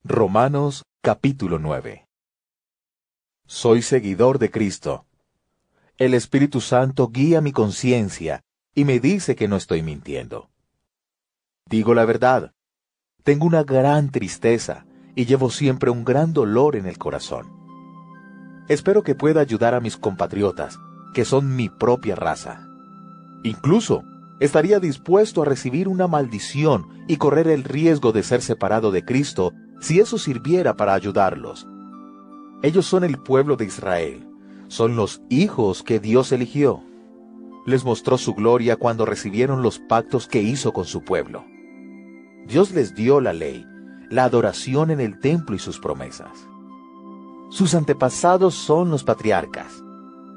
Romanos capítulo 9. Soy seguidor de Cristo. El Espíritu Santo guía mi conciencia y me dice que no estoy mintiendo. Digo la verdad. Tengo una gran tristeza y llevo siempre un gran dolor en el corazón. Espero que pueda ayudar a mis compatriotas, que son mi propia raza. Incluso, estaría dispuesto a recibir una maldición y correr el riesgo de ser separado de Cristo si eso sirviera para ayudarlos. Ellos son el pueblo de Israel, son los hijos que Dios eligió. Les mostró su gloria cuando recibieron los pactos que hizo con su pueblo. Dios les dio la ley, la adoración en el templo y sus promesas. Sus antepasados son los patriarcas.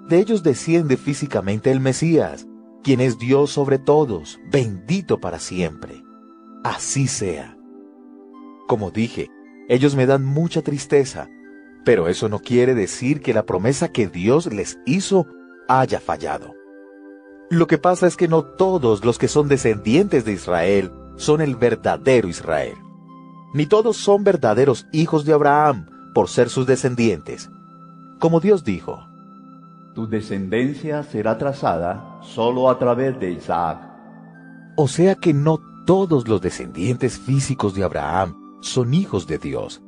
De ellos desciende físicamente el Mesías, quien es Dios sobre todos, bendito para siempre. Así sea. Como dije, ellos me dan mucha tristeza, pero eso no quiere decir que la promesa que Dios les hizo haya fallado. Lo que pasa es que no todos los que son descendientes de Israel son el verdadero Israel. Ni todos son verdaderos hijos de Abraham por ser sus descendientes. Como Dios dijo, tu descendencia será trazada solo a través de Isaac. O sea que no todos los descendientes físicos de Abraham son hijos de Dios.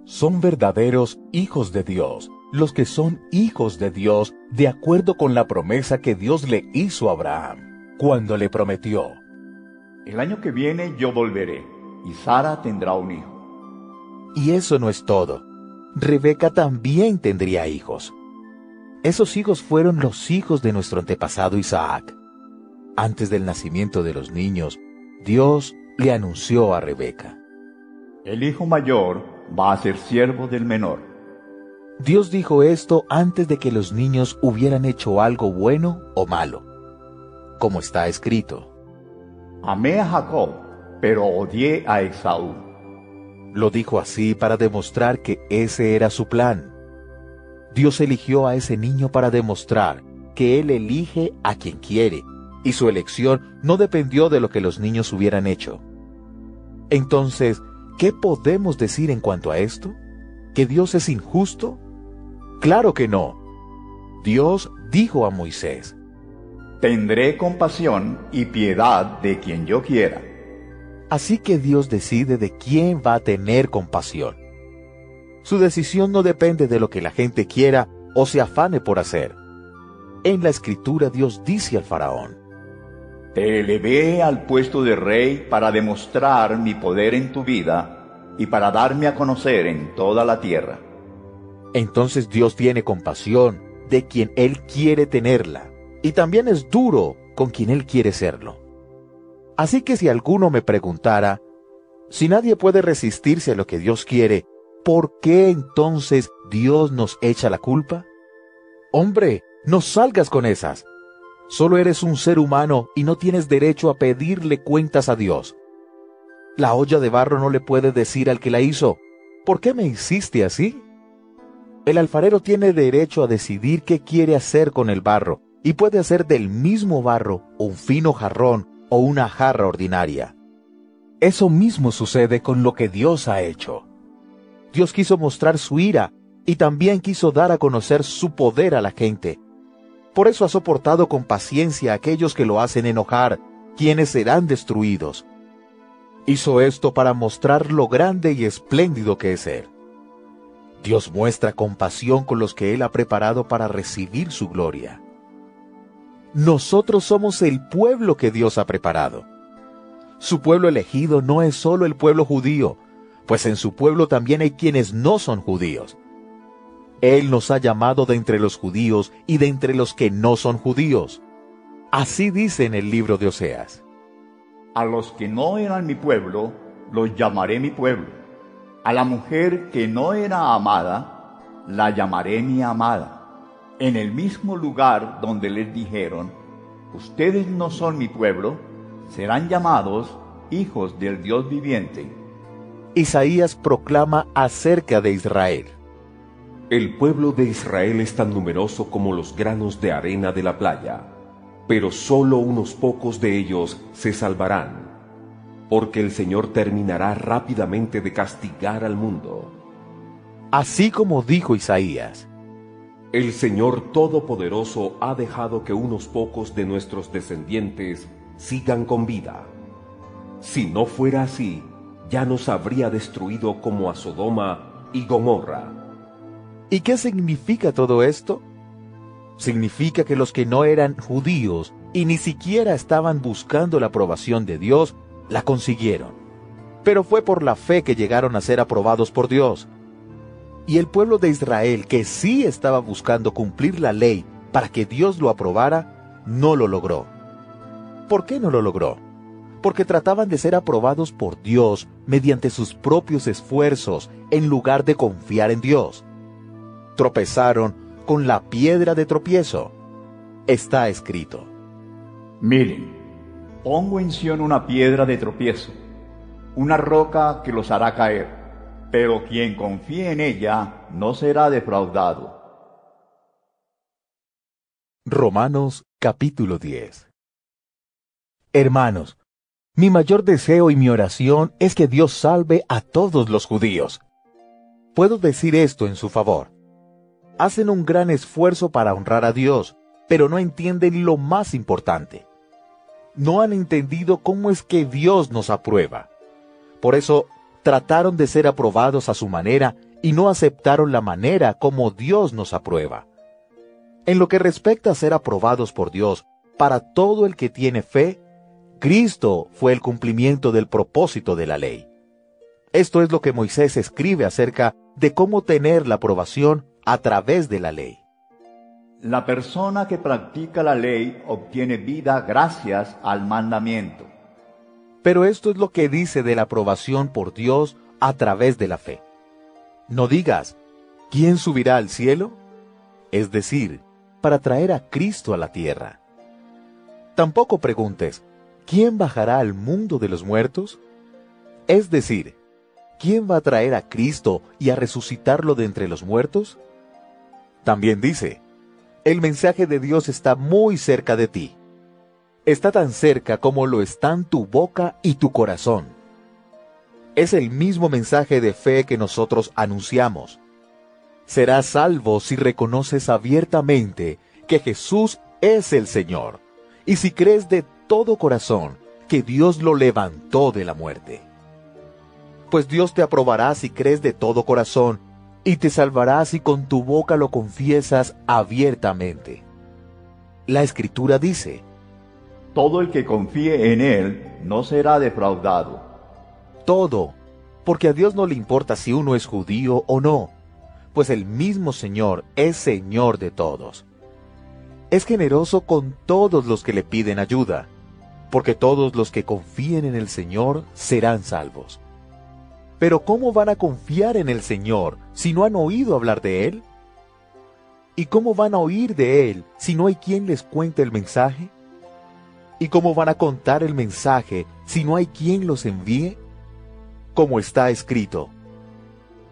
Son verdaderos hijos de Dios, los que son hijos de Dios de acuerdo con la promesa que Dios le hizo a Abraham, cuando le prometió: el año que viene yo volveré, y Sara tendrá un hijo. Y eso no es todo. Rebeca también tendría hijos. Esos hijos fueron los hijos de nuestro antepasado Isaac. Antes del nacimiento de los niños, Dios le anunció a Rebeca: el hijo mayor va a ser siervo del menor. Dios dijo esto antes de que los niños hubieran hecho algo bueno o malo. Como está escrito: amé a Jacob, pero odié a Esaú. Lo dijo así para demostrar que ese era su plan. Dios eligió a ese niño para demostrar que Él elige a quien quiere, y su elección no dependió de lo que los niños hubieran hecho. Entonces, ¿qué podemos decir en cuanto a esto? ¿Que Dios es injusto? ¡Claro que no! Dios dijo a Moisés: tendré compasión y piedad de quien yo quiera. Así que Dios decide de quién va a tener compasión. Su decisión no depende de lo que la gente quiera o se afane por hacer. En la Escritura Dios dice al faraón: te elevé al puesto de rey para demostrar mi poder en tu vida y para darme a conocer en toda la tierra. Entonces Dios tiene compasión de quien Él quiere tenerla, y también es duro con quien Él quiere serlo. Así que si alguno me preguntara, si nadie puede resistirse a lo que Dios quiere, ¿por qué entonces Dios nos echa la culpa? Hombre, no salgas con esas. Solo eres un ser humano y no tienes derecho a pedirle cuentas a Dios. La olla de barro no le puede decir al que la hizo: ¿por qué me hiciste así? El alfarero tiene derecho a decidir qué quiere hacer con el barro, y puede hacer del mismo barro un fino jarrón o una jarra ordinaria. Eso mismo sucede con lo que Dios ha hecho. Dios quiso mostrar su ira y también quiso dar a conocer su poder a la gente. Por eso ha soportado con paciencia a aquellos que lo hacen enojar, quienes serán destruidos. Hizo esto para mostrar lo grande y espléndido que es Él. Dios muestra compasión con los que Él ha preparado para recibir su gloria. Nosotros somos el pueblo que Dios ha preparado. Su pueblo elegido no es solo el pueblo judío, pues en su pueblo también hay quienes no son judíos. Él nos ha llamado de entre los judíos y de entre los que no son judíos. Así dice en el libro de Oseas: a los que no eran mi pueblo, los llamaré mi pueblo. A la mujer que no era amada, la llamaré mi amada. En el mismo lugar donde les dijeron: ustedes no son mi pueblo, serán llamados hijos del Dios viviente. Isaías proclama acerca de Israel: el pueblo de Israel es tan numeroso como los granos de arena de la playa, pero solo unos pocos de ellos se salvarán. porque el Señor terminará rápidamente de castigar al mundo. Así como dijo Isaías: El Señor Todopoderoso ha dejado que unos pocos de nuestros descendientes sigan con vida. Si no fuera así, ya nos habría destruido como a Sodoma y Gomorra. ¿Y qué significa todo esto? Significa que los que no eran judíos y ni siquiera estaban buscando la aprobación de Dios, la consiguieron. Pero fue por la fe que llegaron a ser aprobados por Dios. Y el pueblo de Israel, que sí estaba buscando cumplir la ley para que Dios lo aprobara, no lo logró. ¿Por qué no lo logró? Porque trataban de ser aprobados por Dios mediante sus propios esfuerzos, en lugar de confiar en Dios. Tropezaron con la piedra de tropiezo. Está escrito: Miren, pongo en Sión una piedra de tropiezo, una roca que los hará caer, pero quien confíe en ella no será defraudado. Romanos capítulo 10. Hermanos, mi mayor deseo y mi oración es que Dios salve a todos los judíos. Puedo decir esto en su favor. Hacen un gran esfuerzo para honrar a Dios, pero no entienden lo más importante. No han entendido cómo es que Dios nos aprueba. Por eso, trataron de ser aprobados a su manera y no aceptaron la manera como Dios nos aprueba. En lo que respecta a ser aprobados por Dios, para todo el que tiene fe, Cristo fue el cumplimiento del propósito de la ley. Esto es lo que Moisés escribe acerca de cómo tener la aprobación a través de la ley. La persona que practica la ley obtiene vida gracias al mandamiento. Pero esto es lo que dice de la aprobación por Dios a través de la fe. No digas: ¿quién subirá al cielo? Es decir, para traer a Cristo a la tierra. Tampoco preguntes: ¿quién bajará al mundo de los muertos? Es decir, ¿quién va a traer a Cristo y a resucitarlo de entre los muertos? También dice: el mensaje de Dios está muy cerca de ti. Está tan cerca como lo están tu boca y tu corazón. Es el mismo mensaje de fe que nosotros anunciamos. Serás salvo si reconoces abiertamente que Jesús es el Señor, y si crees de todo corazón que Dios lo levantó de la muerte. Pues Dios te aprobará si crees de todo corazón, y te salvará si con tu boca lo confiesas abiertamente. La Escritura dice: Todo el que confíe en Él no será defraudado. todo, porque a Dios no le importa si uno es judío o no, pues el mismo Señor es Señor de todos. Es generoso con todos los que le piden ayuda, porque todos los que confíen en el Señor serán salvos. Pero ¿cómo van a confiar en el Señor si no han oído hablar de Él? ¿Y cómo van a oír de Él si no hay quien les cuente el mensaje? ¿Y cómo van a contar el mensaje si no hay quien los envíe? Como está escrito: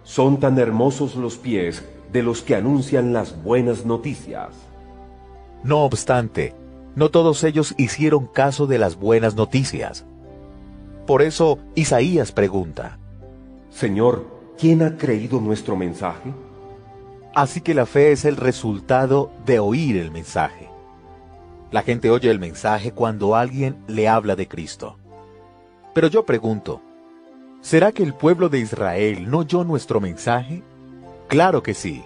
Son tan hermosos los pies de los que anuncian las buenas noticias. No obstante, no todos ellos hicieron caso de las buenas noticias. Por eso Isaías pregunta: Señor, ¿quién ha creído nuestro mensaje? Así que la fe es el resultado de oír el mensaje. La gente oye el mensaje cuando alguien le habla de Cristo. Pero yo pregunto, ¿será que el pueblo de Israel no oyó nuestro mensaje? Claro que sí.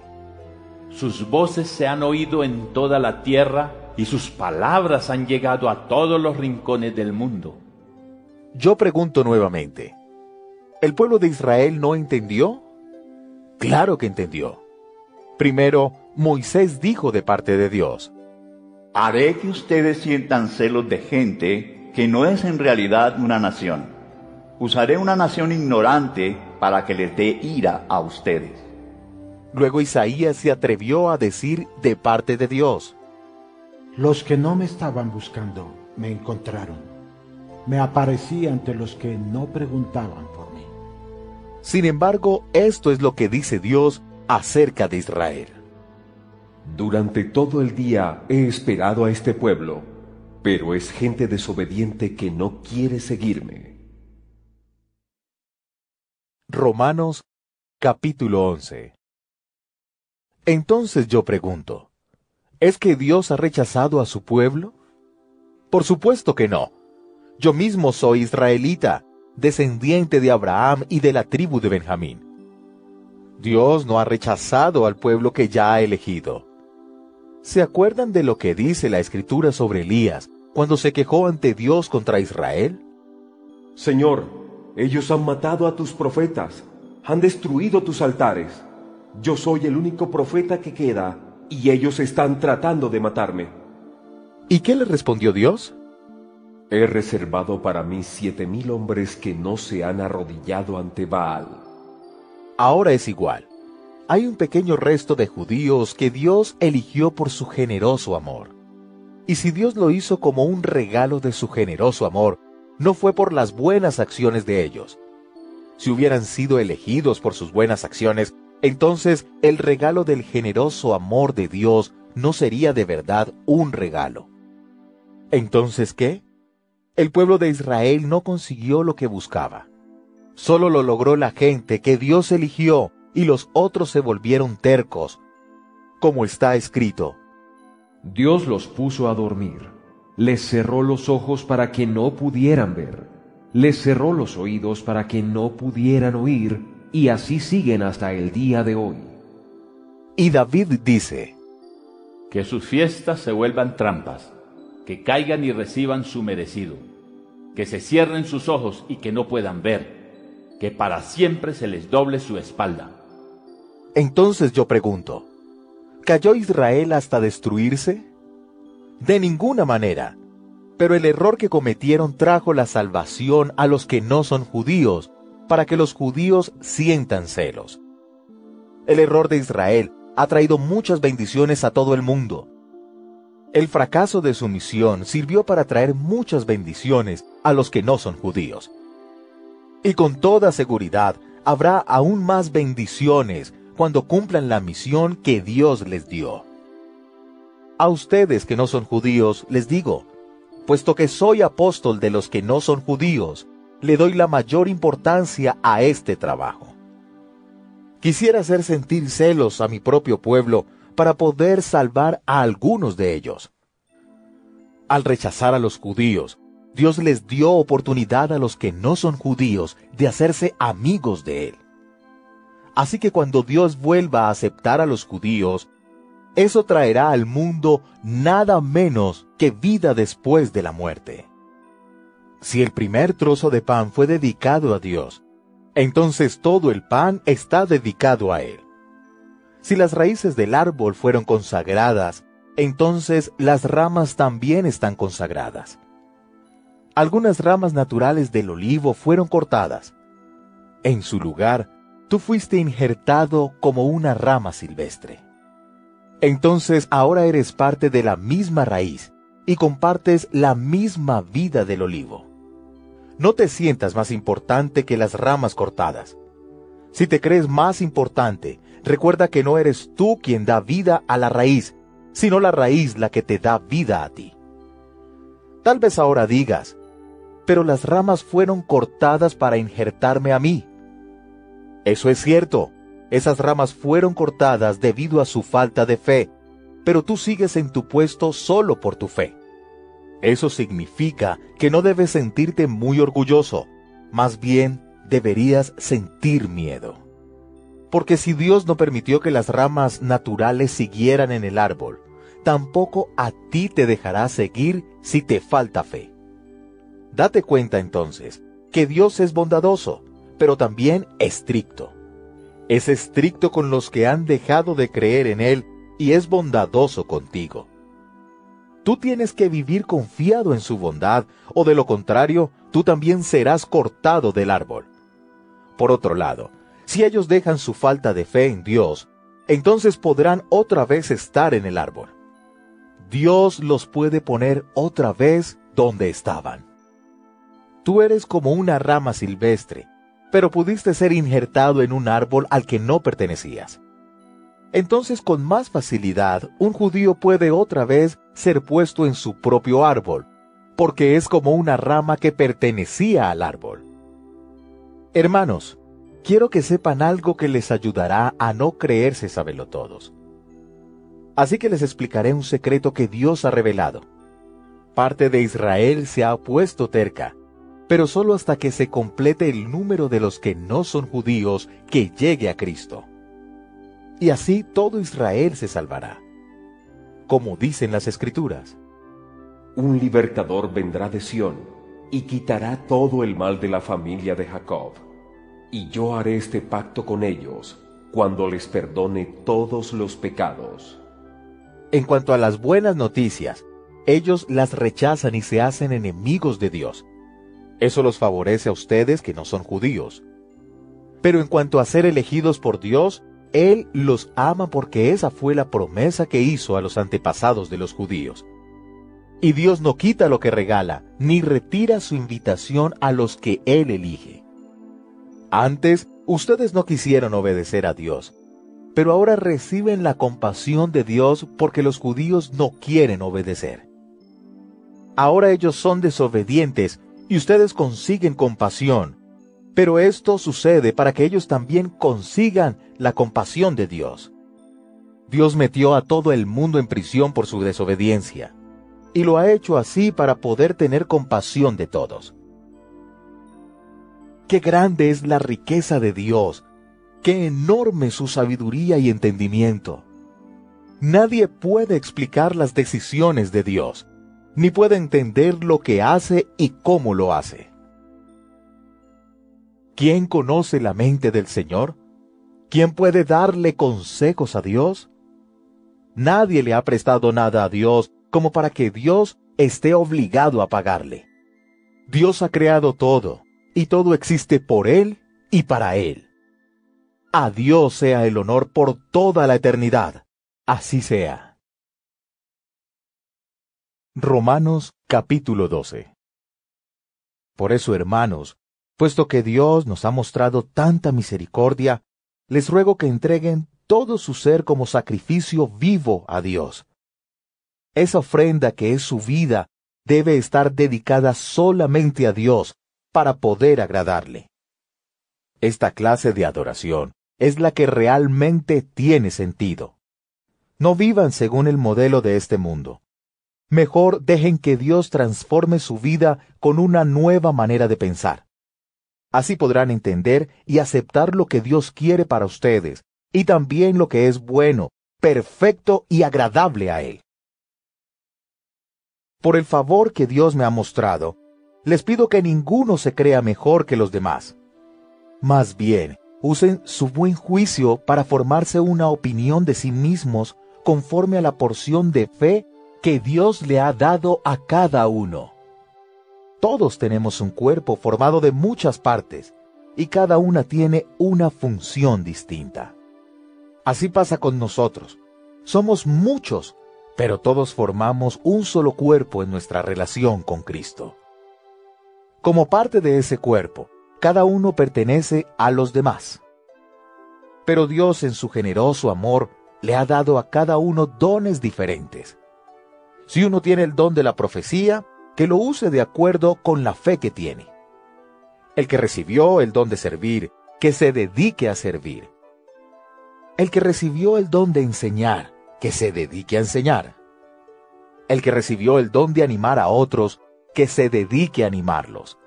Sus voces se han oído en toda la tierra y sus palabras han llegado a todos los rincones del mundo. Yo pregunto nuevamente, ¿el pueblo de Israel no entendió? Claro que entendió. Primero, Moisés dijo de parte de Dios: Haré que ustedes sientan celos de gente que no es en realidad una nación. Usaré una nación ignorante para que les dé ira a ustedes. Luego Isaías se atrevió a decir de parte de Dios: Los que no me estaban buscando me encontraron. Me aparecí ante los que no preguntaban por mí. Sin embargo, esto es lo que dice Dios acerca de Israel: Durante todo el día he esperado a este pueblo, pero es gente desobediente que no quiere seguirme. Romanos capítulo 11. Entonces yo pregunto, ¿es que Dios ha rechazado a su pueblo? Por supuesto que no. Yo mismo soy israelita, descendiente de Abraham y de la tribu de Benjamín. Dios no ha rechazado al pueblo que ya ha elegido. ¿Se acuerdan de lo que dice la Escritura sobre Elías cuando se quejó ante Dios contra Israel? Señor, ellos han matado a tus profetas, han destruido tus altares. Yo soy el único profeta que queda, y ellos están tratando de matarme. ¿Y qué le respondió Dios? He reservado para mí 7,000 hombres que no se han arrodillado ante Baal. Ahora es igual. Hay un pequeño resto de judíos que Dios eligió por su generoso amor. Y si Dios lo hizo como un regalo de su generoso amor, no fue por las buenas acciones de ellos. Si hubieran sido elegidos por sus buenas acciones, entonces el regalo del generoso amor de Dios no sería de verdad un regalo. ¿Entonces qué? El pueblo de Israel no consiguió lo que buscaba. Solo lo logró la gente que Dios eligió, y los otros se volvieron tercos. Como está escrito, Dios los puso a dormir, les cerró los ojos para que no pudieran ver, les cerró los oídos para que no pudieran oír, y así siguen hasta el día de hoy. Y David dice, Que sus fiestas se vuelvan trampas, que caigan y reciban su merecido, que se cierren sus ojos y que no puedan ver, que para siempre se les doble su espalda. Entonces yo pregunto, ¿cayó Israel hasta destruirse? De ninguna manera. Pero el error que cometieron trajo la salvación a los que no son judíos, para que los judíos sientan celos. El error de Israel ha traído muchas bendiciones a todo el mundo. El fracaso de su misión sirvió para traer muchas bendiciones a los que no son judíos. Y con toda seguridad habrá aún más bendiciones cuando cumplan la misión que Dios les dio. A ustedes que no son judíos les digo, puesto que soy apóstol de los que no son judíos, le doy la mayor importancia a este trabajo. Quisiera hacer sentir celos a mi propio pueblo para poder salvar a algunos de ellos. Al rechazar a los judíos, Dios les dio oportunidad a los que no son judíos de hacerse amigos de Él. Así que cuando Dios vuelva a aceptar a los judíos, eso traerá al mundo nada menos que vida después de la muerte. Si el primer trozo de pan fue dedicado a Dios, entonces todo el pan está dedicado a Él. Si las raíces del árbol fueron consagradas, entonces las ramas también están consagradas. Algunas ramas naturales del olivo fueron cortadas. En su lugar, tú fuiste injertado como una rama silvestre. Entonces ahora eres parte de la misma raíz y compartes la misma vida del olivo. No te sientas más importante que las ramas cortadas. Si te crees más importante, recuerda que no eres tú quien da vida a la raíz, sino la raíz la que te da vida a ti. Tal vez ahora digas, pero las ramas fueron cortadas para injertarme a mí. Eso es cierto, esas ramas fueron cortadas debido a su falta de fe, pero tú sigues en tu puesto solo por tu fe. Eso significa que no debes sentirte muy orgulloso, más bien deberías sentir miedo. Porque si Dios no permitió que las ramas naturales siguieran en el árbol, tampoco a ti te dejará seguir si te falta fe. Date cuenta entonces que Dios es bondadoso, pero también estricto. Es estricto con los que han dejado de creer en Él y es bondadoso contigo. Tú tienes que vivir confiado en su bondad, o de lo contrario, tú también serás cortado del árbol. Por otro lado, si ellos dejan su falta de fe en Dios, entonces podrán otra vez estar en el árbol. Dios los puede poner otra vez donde estaban. Tú eres como una rama silvestre, pero pudiste ser injertado en un árbol al que no pertenecías. Entonces con más facilidad un judío puede otra vez ser puesto en su propio árbol, porque es como una rama que pertenecía al árbol. Hermanos, quiero que sepan algo que les ayudará a no creerse sabelotodos. Así que les explicaré un secreto que Dios ha revelado. Parte de Israel se ha puesto terca, pero solo hasta que se complete el número de los que no son judíos que llegue a Cristo. Y así todo Israel se salvará. Como dicen las Escrituras: Un libertador vendrá de Sión y quitará todo el mal de la familia de Jacob. Y yo haré este pacto con ellos cuando les perdone todos los pecados. En cuanto a las buenas noticias, ellos las rechazan y se hacen enemigos de Dios. Eso los favorece a ustedes que no son judíos. Pero en cuanto a ser elegidos por Dios, Él los ama porque esa fue la promesa que hizo a los antepasados de los judíos. Y Dios no quita lo que regala, ni retira su invitación a los que Él elige. Antes, ustedes no quisieron obedecer a Dios, pero ahora reciben la compasión de Dios porque los judíos no quieren obedecer. Ahora ellos son desobedientes y ustedes consiguen compasión, pero esto sucede para que ellos también consigan la compasión de Dios. Dios metió a todo el mundo en prisión por su desobediencia, y lo ha hecho así para poder tener compasión de todos. ¡Qué grande es la riqueza de Dios! ¡Qué enorme su sabiduría y entendimiento! Nadie puede explicar las decisiones de Dios, ni puede entender lo que hace y cómo lo hace. ¿Quién conoce la mente del Señor? ¿Quién puede darle consejos a Dios? Nadie le ha prestado nada a Dios como para que Dios esté obligado a pagarle. Dios ha creado todo, y todo existe por Él y para Él. A Dios sea el honor por toda la eternidad. Así sea. Romanos capítulo 12. Por eso, hermanos, puesto que Dios nos ha mostrado tanta misericordia, les ruego que entreguen todo su ser como sacrificio vivo a Dios. Esa ofrenda que es su vida debe estar dedicada solamente a Dios para poder agradarle. Esta clase de adoración es la que realmente tiene sentido. No vivan según el modelo de este mundo. Mejor dejen que Dios transforme su vida con una nueva manera de pensar. Así podrán entender y aceptar lo que Dios quiere para ustedes, y también lo que es bueno, perfecto y agradable a Él. Por el favor que Dios me ha mostrado, les pido que ninguno se crea mejor que los demás. Más bien, usen su buen juicio para formarse una opinión de sí mismos conforme a la porción de fe que Dios le ha dado a cada uno. Todos tenemos un cuerpo formado de muchas partes, y cada una tiene una función distinta. Así pasa con nosotros. Somos muchos, pero todos formamos un solo cuerpo en nuestra relación con Cristo. Como parte de ese cuerpo, cada uno pertenece a los demás. Pero Dios, en su generoso amor, le ha dado a cada uno dones diferentes. Si uno tiene el don de la profecía, que lo use de acuerdo con la fe que tiene. El que recibió el don de servir, que se dedique a servir. El que recibió el don de enseñar, que se dedique a enseñar. El que recibió el don de animar a otros, que se dedique a animarlos.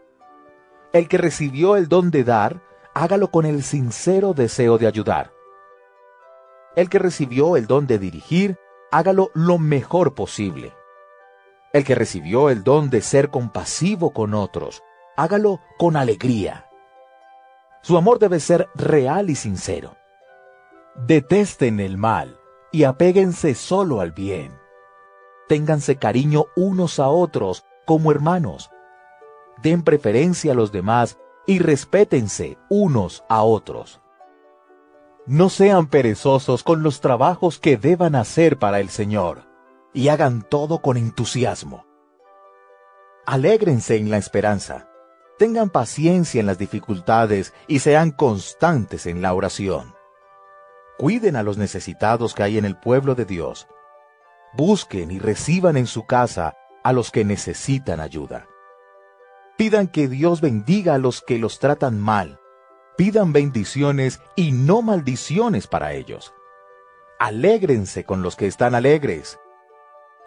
El que recibió el don de dar, hágalo con el sincero deseo de ayudar. El que recibió el don de dirigir, hágalo lo mejor posible. El que recibió el don de ser compasivo con otros, hágalo con alegría. Su amor debe ser real y sincero. Detesten el mal y apéguense solo al bien. Ténganse cariño unos a otros como hermanos. Den preferencia a los demás y respétense unos a otros. No sean perezosos con los trabajos que deban hacer para el Señor, y hagan todo con entusiasmo. Alégrense en la esperanza, tengan paciencia en las dificultades y sean constantes en la oración. Cuiden a los necesitados que hay en el pueblo de Dios. Busquen y reciban en su casa a los que necesitan ayuda. Pidan que Dios bendiga a los que los tratan mal. Pidan bendiciones y no maldiciones para ellos. Alégrense con los que están alegres.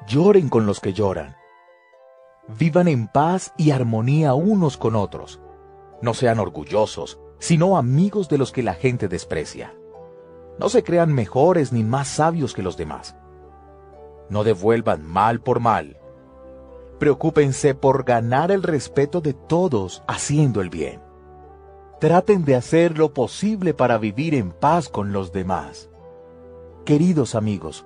Lloren con los que lloran. Vivan en paz y armonía unos con otros. No sean orgullosos, sino amigos de los que la gente desprecia. No se crean mejores ni más sabios que los demás. No devuelvan mal por mal. Preocúpense por ganar el respeto de todos haciendo el bien. Traten de hacer lo posible para vivir en paz con los demás. Queridos amigos,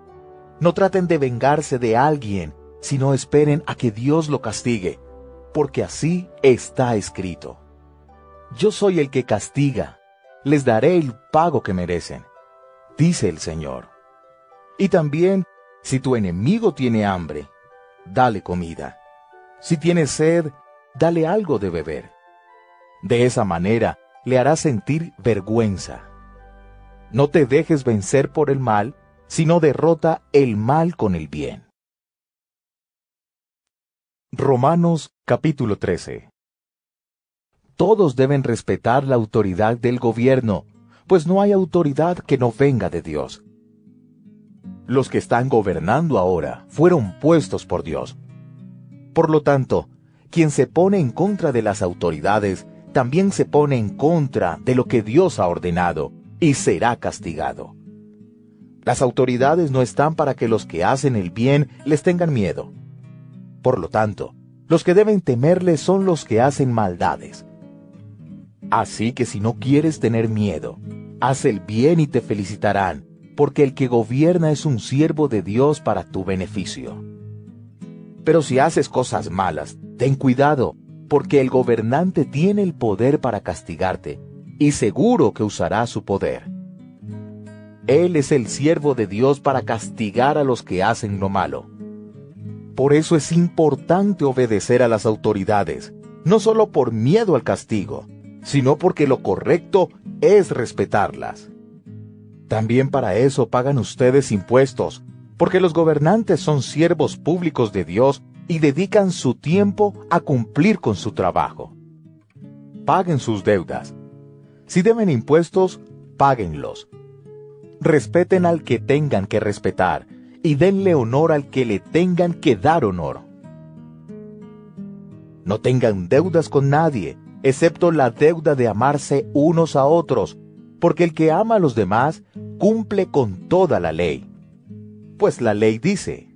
no traten de vengarse de alguien, sino esperen a que Dios lo castigue, porque así está escrito. Yo soy el que castiga, les daré el pago que merecen, dice el Señor. Y también, si tu enemigo tiene hambre, dale comida. Si tiene sed, dale algo de beber. De esa manera, le harás sentir vergüenza. No te dejes vencer por el mal, sino derrota el mal con el bien. Romanos capítulo 13. Todos deben respetar la autoridad del gobierno, pues no hay autoridad que no venga de Dios. Los que están gobernando ahora fueron puestos por Dios. Por lo tanto, quien se pone en contra de las autoridades, también se pone en contra de lo que Dios ha ordenado, y será castigado. Las autoridades no están para que los que hacen el bien les tengan miedo. Por lo tanto, los que deben temerles son los que hacen maldades. Así que si no quieres tener miedo, haz el bien y te felicitarán, porque el que gobierna es un siervo de Dios para tu beneficio. Pero si haces cosas malas, ten cuidado, porque el gobernante tiene el poder para castigarte, y seguro que usará su poder. Él es el siervo de Dios para castigar a los que hacen lo malo. Por eso es importante obedecer a las autoridades, no solo por miedo al castigo, sino porque lo correcto es respetarlas. También para eso pagan ustedes impuestos, porque los gobernantes son siervos públicos de Dios y dedican su tiempo a cumplir con su trabajo. Paguen sus deudas. Si deben impuestos, páguenlos. Respeten al que tengan que respetar y denle honor al que le tengan que dar honor. No tengan deudas con nadie, excepto la deuda de amarse unos a otros, porque el que ama a los demás cumple con toda la ley. Pues la ley dice: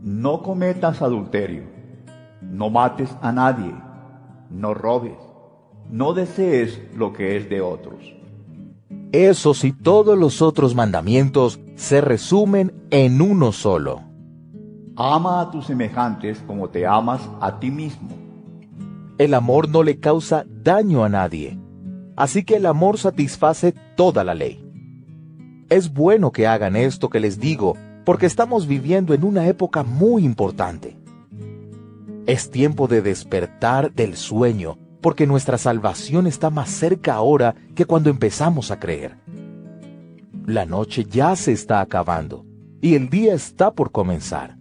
no cometas adulterio, no mates a nadie, no robes, no desees lo que es de otros. Esos y todos los otros mandamientos se resumen en uno solo. Ama a tus semejantes como te amas a ti mismo. El amor no le causa daño a nadie, así que el amor satisface toda la ley. Es bueno que hagan esto que les digo, porque estamos viviendo en una época muy importante. Es tiempo de despertar del sueño, porque nuestra salvación está más cerca ahora que cuando empezamos a creer. La noche ya se está acabando, y el día está por comenzar.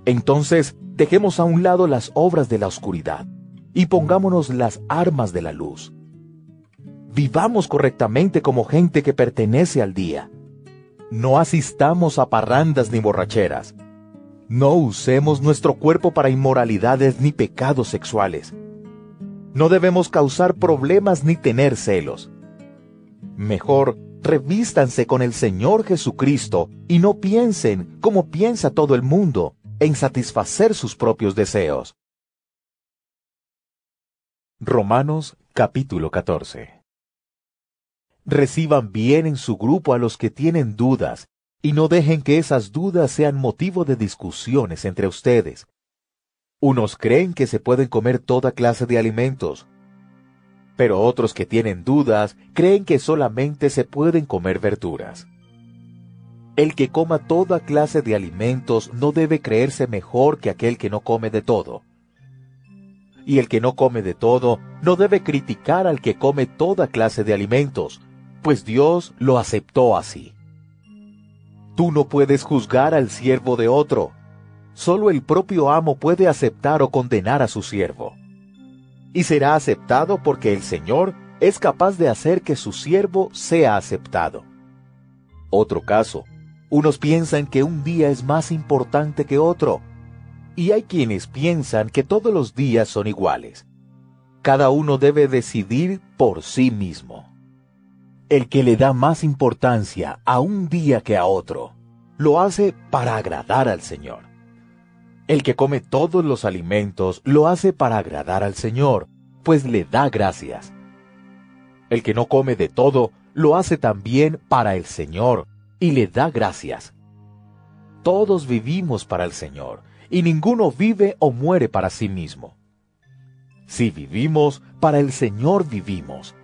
Entonces, dejemos a un lado las obras de la oscuridad, y pongámonos las armas de la luz. Vivamos correctamente como gente que pertenece al día. No asistamos a parrandas ni borracheras. No usemos nuestro cuerpo para inmoralidades ni pecados sexuales. No debemos causar problemas ni tener celos. Mejor, revístanse con el Señor Jesucristo y no piensen, como piensa todo el mundo, en satisfacer sus propios deseos. Romanos capítulo 14. Reciban bien en su grupo a los que tienen dudas, y no dejen que esas dudas sean motivo de discusiones entre ustedes. Unos creen que se pueden comer toda clase de alimentos, pero otros que tienen dudas creen que solamente se pueden comer verduras. El que coma toda clase de alimentos no debe creerse mejor que aquel que no come de todo. Y el que no come de todo no debe criticar al que come toda clase de alimentos, pues Dios lo aceptó así. Tú no puedes juzgar al siervo de otro. Solo el propio amo puede aceptar o condenar a su siervo. Y será aceptado porque el Señor es capaz de hacer que su siervo sea aceptado. Otro caso, unos piensan que un día es más importante que otro, y hay quienes piensan que todos los días son iguales. Cada uno debe decidir por sí mismo. El que le da más importancia a un día que a otro, lo hace para agradar al Señor. El que come todos los alimentos, lo hace para agradar al Señor, pues le da gracias. El que no come de todo, lo hace también para el Señor, y le da gracias. Todos vivimos para el Señor, y ninguno vive o muere para sí mismo. Si vivimos, para el Señor vivimos.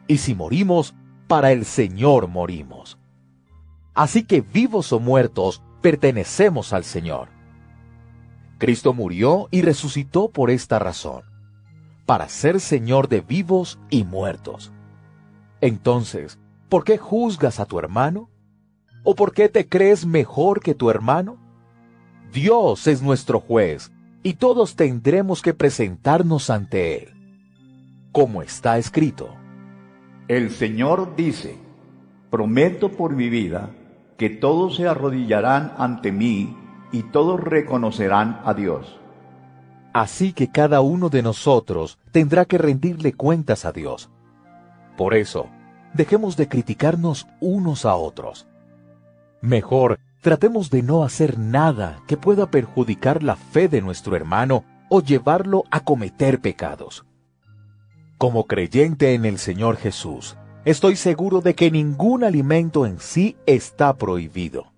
Y si morimos, para el Señor morimos. Así que vivos o muertos, pertenecemos al Señor. Cristo murió y resucitó por esta razón, para ser Señor de vivos y muertos. Entonces, ¿por qué juzgas a tu hermano? ¿O por qué te crees mejor que tu hermano? Dios es nuestro juez, y todos tendremos que presentarnos ante Él. Como está escrito: El Señor dice, prometo por mi vida que todos se arrodillarán ante mí y todos reconocerán a Dios. Así que cada uno de nosotros tendrá que rendirle cuentas a Dios. Por eso, dejemos de criticarnos unos a otros. Mejor, tratemos de no hacer nada que pueda perjudicar la fe de nuestro hermano o llevarlo a cometer pecados. Como creyente en el Señor Jesús, estoy seguro de que ningún alimento en sí está prohibido.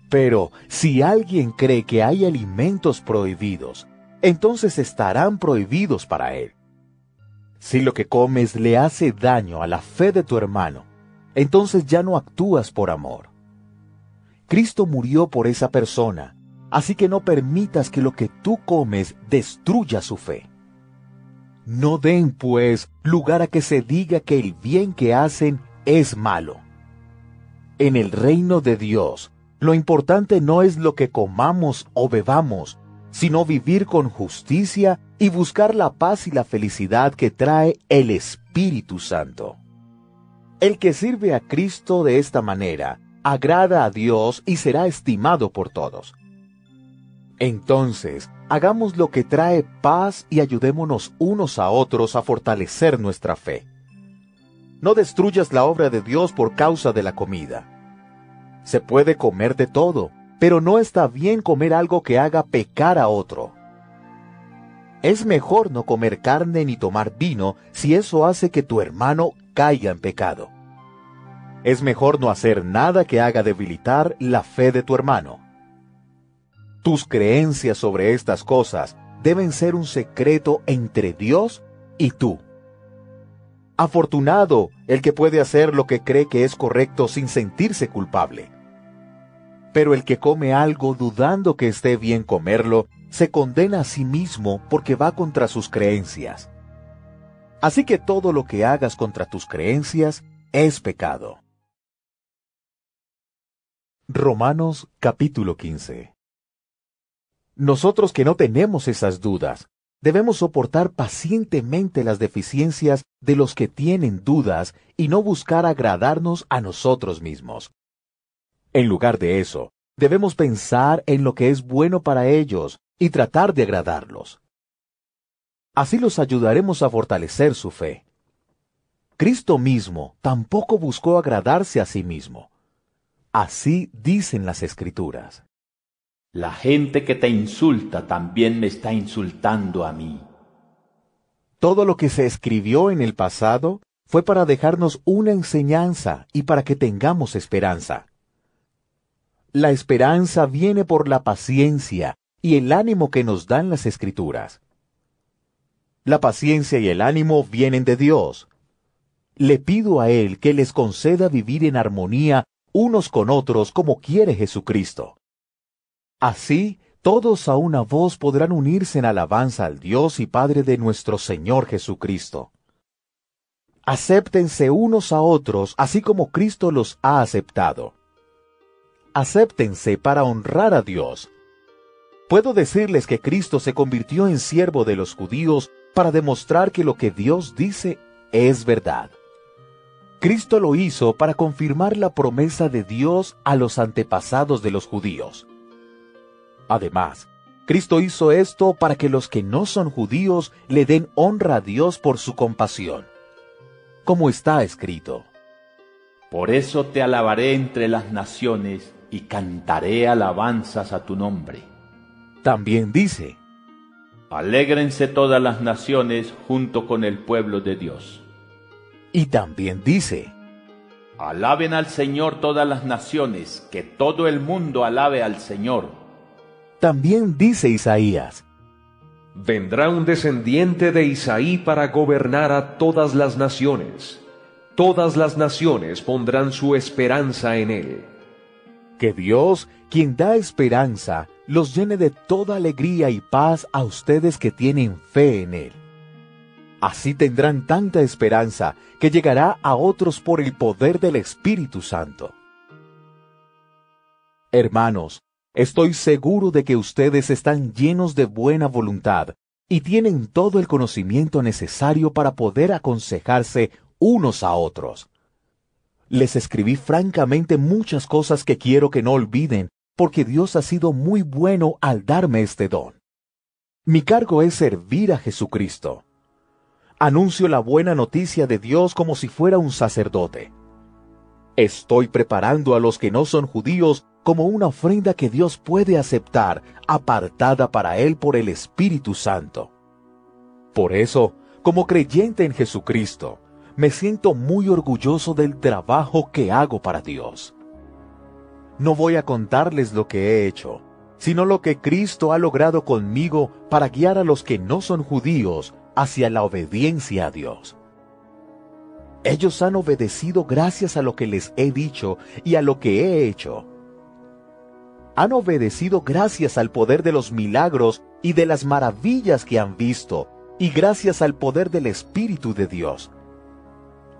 Pero si alguien cree que hay alimentos prohibidos, entonces estarán prohibidos para él. Si lo que comes le hace daño a la fe de tu hermano, entonces ya no actúas por amor. Cristo murió por esa persona, así que no permitas que lo que tú comes destruya su fe. No den, pues, lugar a que se diga que el bien que hacen es malo. En el reino de Dios, lo importante no es lo que comamos o bebamos, sino vivir con justicia y buscar la paz y la felicidad que trae el Espíritu Santo. El que sirve a Cristo de esta manera, agrada a Dios y será estimado por todos. Entonces, hagamos lo que trae paz y ayudémonos unos a otros a fortalecer nuestra fe. No destruyas la obra de Dios por causa de la comida. Se puede comer de todo, pero no está bien comer algo que haga pecar a otro. Es mejor no comer carne ni tomar vino si eso hace que tu hermano caiga en pecado. Es mejor no hacer nada que haga debilitar la fe de tu hermano. Tus creencias sobre estas cosas deben ser un secreto entre Dios y tú. Afortunado el que puede hacer lo que cree que es correcto sin sentirse culpable. Pero el que come algo dudando que esté bien comerlo, se condena a sí mismo porque va contra sus creencias. Así que todo lo que hagas contra tus creencias es pecado. Romanos capítulo 15. Nosotros que no tenemos esas dudas, debemos soportar pacientemente las deficiencias de los que tienen dudas y no buscar agradarnos a nosotros mismos. En lugar de eso, debemos pensar en lo que es bueno para ellos y tratar de agradarlos. Así los ayudaremos a fortalecer su fe. Cristo mismo tampoco buscó agradarse a sí mismo. Así dicen las Escrituras. La gente que te insulta también me está insultando a mí. Todo lo que se escribió en el pasado fue para dejarnos una enseñanza y para que tengamos esperanza. La esperanza viene por la paciencia y el ánimo que nos dan las Escrituras. La paciencia y el ánimo vienen de Dios. Le pido a Él que les conceda vivir en armonía unos con otros como quiere Jesucristo. Así, todos a una voz podrán unirse en alabanza al Dios y Padre de nuestro Señor Jesucristo. Acéptense unos a otros, así como Cristo los ha aceptado. Acéptense para honrar a Dios. Puedo decirles que Cristo se convirtió en siervo de los judíos para demostrar que lo que Dios dice es verdad. Cristo lo hizo para confirmar la promesa de Dios a los antepasados de los judíos. Además, Cristo hizo esto para que los que no son judíos le den honra a Dios por su compasión. Como está escrito: Por eso te alabaré entre las naciones y cantaré alabanzas a tu nombre. También dice: Alégrense todas las naciones junto con el pueblo de Dios. Y también dice: Alaben al Señor todas las naciones, que todo el mundo alabe al Señor. También dice Isaías: Vendrá un descendiente de Isaí para gobernar a todas las naciones. Todas las naciones pondrán su esperanza en él. Que Dios, quien da esperanza, los llene de toda alegría y paz a ustedes que tienen fe en Él. Así tendrán tanta esperanza que llegará a otros por el poder del Espíritu Santo. Hermanos, estoy seguro de que ustedes están llenos de buena voluntad y tienen todo el conocimiento necesario para poder aconsejarse unos a otros. Les escribí francamente muchas cosas que quiero que no olviden, porque Dios ha sido muy bueno al darme este don. Mi cargo es servir a Jesucristo. Anuncio la buena noticia de Dios como si fuera un sacerdote. Estoy preparando a los que no son judíos como una ofrenda que Dios puede aceptar, apartada para Él por el Espíritu Santo. Por eso, como creyente en Jesucristo, me siento muy orgulloso del trabajo que hago para Dios. No voy a contarles lo que he hecho, sino lo que Cristo ha logrado conmigo para guiar a los que no son judíos hacia la obediencia a Dios. Ellos han obedecido gracias a lo que les he dicho y a lo que he hecho. Han obedecido gracias al poder de los milagros y de las maravillas que han visto, y gracias al poder del Espíritu de Dios.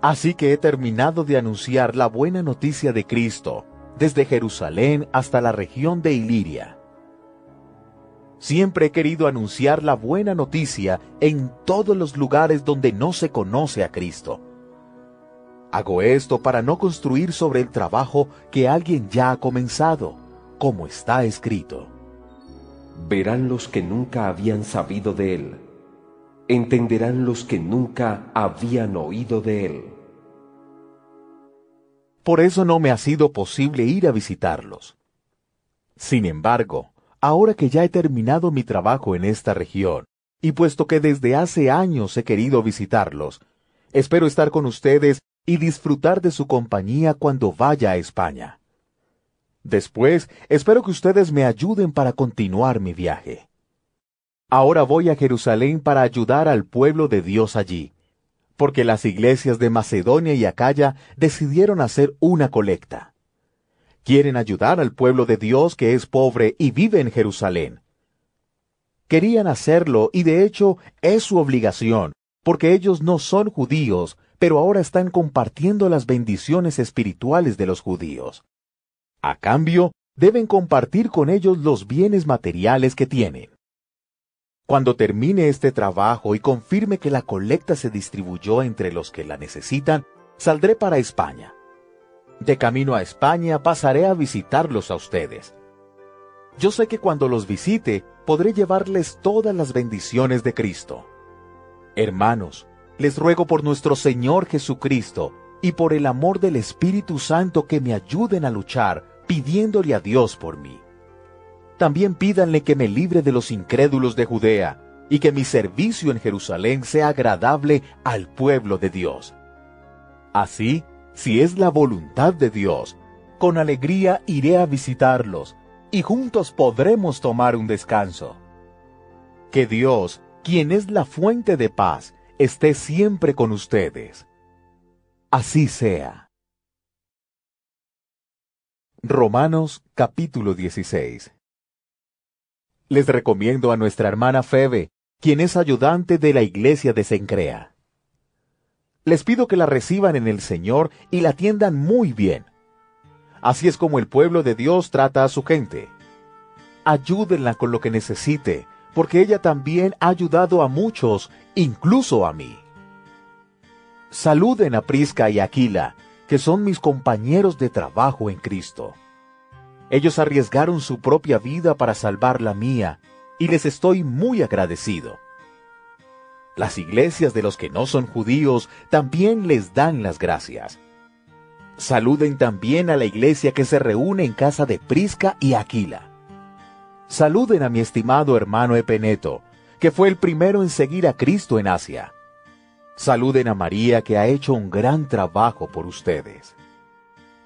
Así que he terminado de anunciar la buena noticia de Cristo, desde Jerusalén hasta la región de Iliria. Siempre he querido anunciar la buena noticia en todos los lugares donde no se conoce a Cristo. Hago esto para no construir sobre el trabajo que alguien ya ha comenzado, como está escrito. Verán los que nunca habían sabido de Él. Entenderán los que nunca habían oído de Él. Por eso no me ha sido posible ir a visitarlos. Sin embargo, ahora que ya he terminado mi trabajo en esta región, y puesto que desde hace años he querido visitarlos, espero estar con ustedes y disfrutar de su compañía cuando vaya a España. Después, espero que ustedes me ayuden para continuar mi viaje. Ahora voy a Jerusalén para ayudar al pueblo de Dios allí, porque las iglesias de Macedonia y Acaya decidieron hacer una colecta. Quieren ayudar al pueblo de Dios que es pobre y vive en Jerusalén. Querían hacerlo y de hecho es su obligación, porque ellos no son judíos, pero ahora están compartiendo las bendiciones espirituales de los judíos. A cambio, deben compartir con ellos los bienes materiales que tienen. Cuando termine este trabajo y confirme que la colecta se distribuyó entre los que la necesitan, saldré para España. De camino a España pasaré a visitarlos a ustedes. Yo sé que cuando los visite, podré llevarles todas las bendiciones de Cristo. Hermanos, les ruego por nuestro Señor Jesucristo y por el amor del Espíritu Santo que me ayuden a luchar, pidiéndole a Dios por mí. También pídanle que me libre de los incrédulos de Judea, y que mi servicio en Jerusalén sea agradable al pueblo de Dios. Así, si es la voluntad de Dios, con alegría iré a visitarlos, y juntos podremos tomar un descanso. Que Dios, quien es la fuente de paz, esté siempre con ustedes. Así sea. Romanos capítulo 16. Les recomiendo a nuestra hermana Febe, quien es ayudante de la iglesia de Cencrea. Les pido que la reciban en el Señor y la atiendan muy bien. Así es como el pueblo de Dios trata a su gente. Ayúdenla con lo que necesite, porque ella también ha ayudado a muchos, incluso a mí. Saluden a Prisca y Aquila, que son mis compañeros de trabajo en Cristo. Ellos arriesgaron su propia vida para salvar la mía, y les estoy muy agradecido. Las iglesias de los que no son judíos también les dan las gracias. Saluden también a la iglesia que se reúne en casa de Prisca y Aquila. Saluden a mi estimado hermano Epeneto, que fue el primero en seguir a Cristo en Asia. Saluden a María, que ha hecho un gran trabajo por ustedes.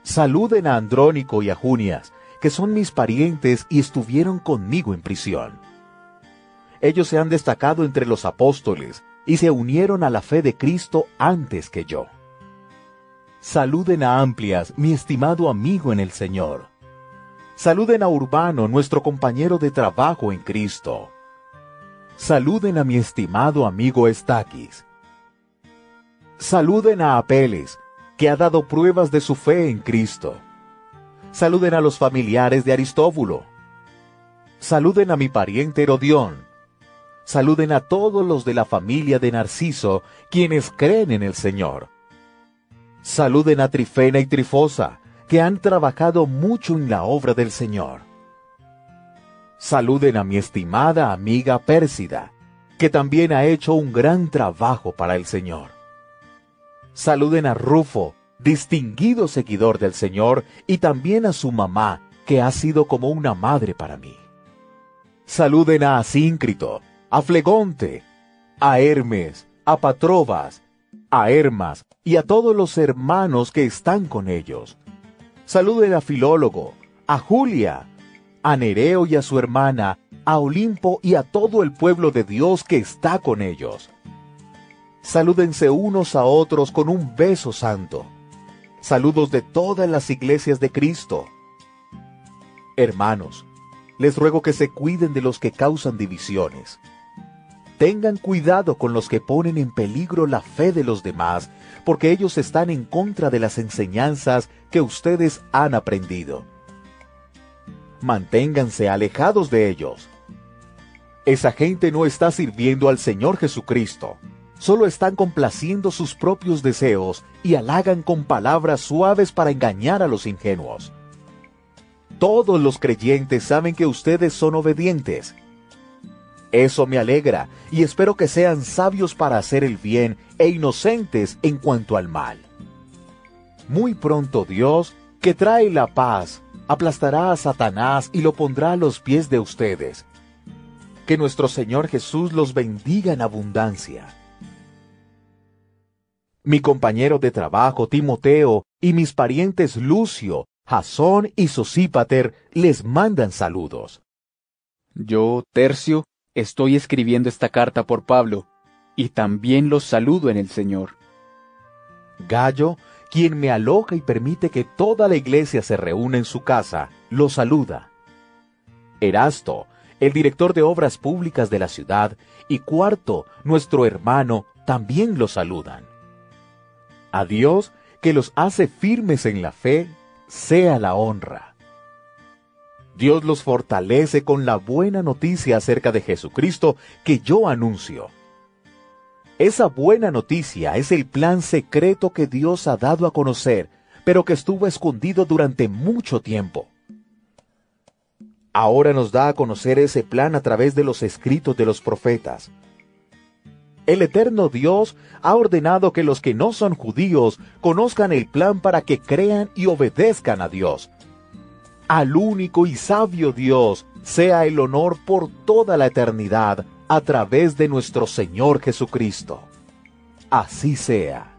Saluden a Andrónico y a Junias, que son mis parientes y estuvieron conmigo en prisión. Ellos se han destacado entre los apóstoles y se unieron a la fe de Cristo antes que yo. Saluden a Amplias, mi estimado amigo en el Señor. Saluden a Urbano, nuestro compañero de trabajo en Cristo. Saluden a mi estimado amigo Estaquis. Saluden a Apeles, que ha dado pruebas de su fe en Cristo. Saluden a los familiares de Aristóbulo. Saluden a mi pariente Herodión. Saluden a todos los de la familia de Narciso, quienes creen en el Señor. Saluden a Trifena y Trifosa, que han trabajado mucho en la obra del Señor. Saluden a mi estimada amiga Pérsida, que también ha hecho un gran trabajo para el Señor. Saluden a Rufo, distinguido seguidor del Señor, y también a su mamá, que ha sido como una madre para mí. Saluden a Asíncrito, a Flegonte, a Hermes, a Patrobas, a Hermas y a todos los hermanos que están con ellos. Saluden a Filólogo, a Julia, a Nereo y a su hermana, a Olimpo y a todo el pueblo de Dios que está con ellos. Salúdense unos a otros con un beso santo. Saludos de todas las iglesias de Cristo. Hermanos, les ruego que se cuiden de los que causan divisiones. Tengan cuidado con los que ponen en peligro la fe de los demás, porque ellos están en contra de las enseñanzas que ustedes han aprendido. Manténganse alejados de ellos. Esa gente no está sirviendo al Señor Jesucristo. Solo están complaciendo sus propios deseos y halagan con palabras suaves para engañar a los ingenuos. Todos los creyentes saben que ustedes son obedientes. Eso me alegra y espero que sean sabios para hacer el bien e inocentes en cuanto al mal. Muy pronto Dios, que trae la paz, aplastará a Satanás y lo pondrá a los pies de ustedes. Que nuestro Señor Jesús los bendiga en abundancia. Mi compañero de trabajo Timoteo y mis parientes Lucio, Jasón y Sosípater les mandan saludos. Yo, Tercio, estoy escribiendo esta carta por Pablo, y también los saludo en el Señor. Gallo, quien me aloja y permite que toda la iglesia se reúna en su casa, lo saluda. Erasto, el director de obras públicas de la ciudad, y Cuarto, nuestro hermano, también lo saludan. A Dios, que los hace firmes en la fe, sea la honra. Dios los fortalece con la buena noticia acerca de Jesucristo que yo anuncio. Esa buena noticia es el plan secreto que Dios ha dado a conocer, pero que estuvo escondido durante mucho tiempo. Ahora nos da a conocer ese plan a través de los escritos de los profetas. El eterno Dios ha ordenado que los que no son judíos conozcan el plan para que crean y obedezcan a Dios. Al único y sabio Dios sea el honor por toda la eternidad a través de nuestro Señor Jesucristo. Así sea.